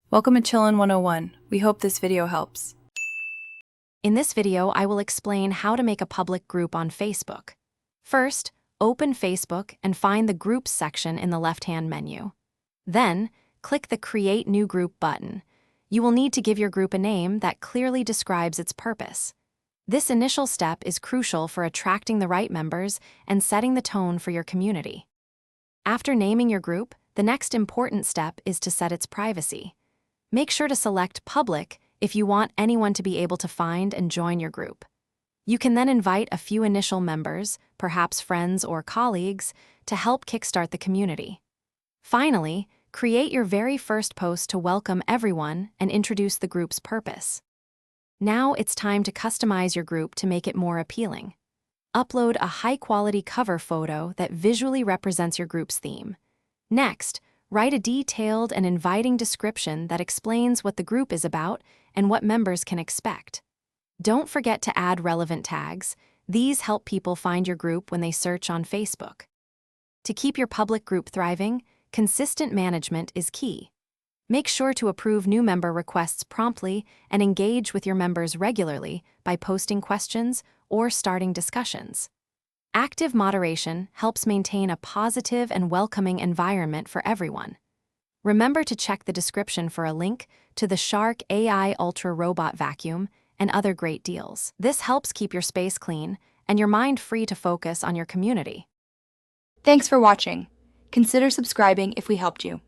Welcome to Chillin' 101. We hope this video helps. In this video, I will explain how to make a public group on Facebook. First, open Facebook and find the Groups section in the left-hand menu. Then, click the Create New Group button. You will need to give your group a name that clearly describes its purpose. This initial step is crucial for attracting the right members and setting the tone for your community. After naming your group, the next important step is to set its privacy. Make sure to select Public if you want anyone to be able to find and join your group. You can then invite a few initial members, perhaps friends or colleagues, to help kickstart the community. Finally, create your very first post to welcome everyone and introduce the group's purpose. Now it's time to customize your group to make it more appealing. Upload a high-quality cover photo that visually represents your group's theme. Next, write a detailed and inviting description that explains what the group is about and what members can expect. Don't forget to add relevant tags. These help people find your group when they search on Facebook. To keep your public group thriving, consistent management is key. Make sure to approve new member requests promptly and engage with your members regularly by posting questions or starting discussions. Active moderation helps maintain a positive and welcoming environment for everyone. Remember to check the description for a link to the Shark AI Ultra Robot Vacuum and other great deals. This helps keep your space clean and your mind free to focus on your community. Thanks for watching. Consider subscribing if we helped you.